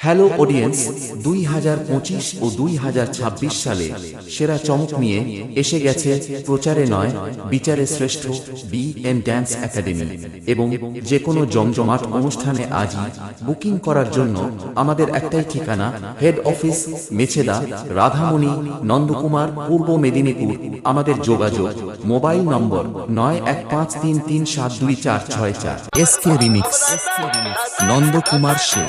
Hello audience, 2025 ও 2026 সালে সেরা চমক নিয়ে এসে গেছে প্রচারে নয় বিচারে শ্রেষ্ঠ বিএম ড্যান্স একাডেমি। এবং যে কোনো জমজমাট অনুষ্ঠানে আজই বুকিং করার জন্য আমাদের একটাই ঠিকানা, হেড অফিস মেছেদা, রাধামণি, নন্দকুমার, পূর্ব মেদিনীপুর। আমাদের যোগাযোগ মোবাইল নম্বর 9153372464। SK remix, Nandakumar show.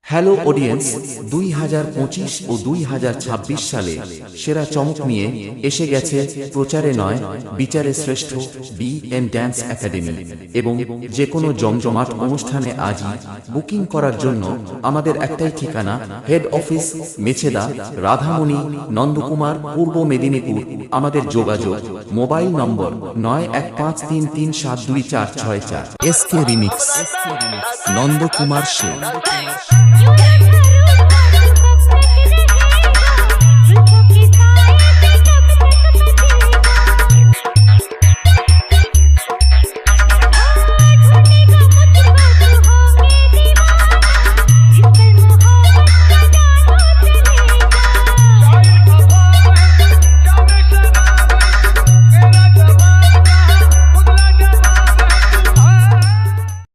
Hello audience, 2025 ও 2026 সালে সেরা চমক নিয়ে এসে গেছে প্রচারে নয় বিচারে শ্রেষ্ঠ বিএম ড্যান্স একাডেমি। এবং যে কোনো জমজমাট অনুষ্ঠানে আজই বুকিং করার জন্য আমাদের একটাই ঠিকানা, হেড অফিস মেছেদা, রাধামণি, নন্দকুমার, পূর্ব মেদিনীপুর। আমাদের যোগাযোগ মোবাইল নম্বর 9153372464। SK remix, Nandakumar show.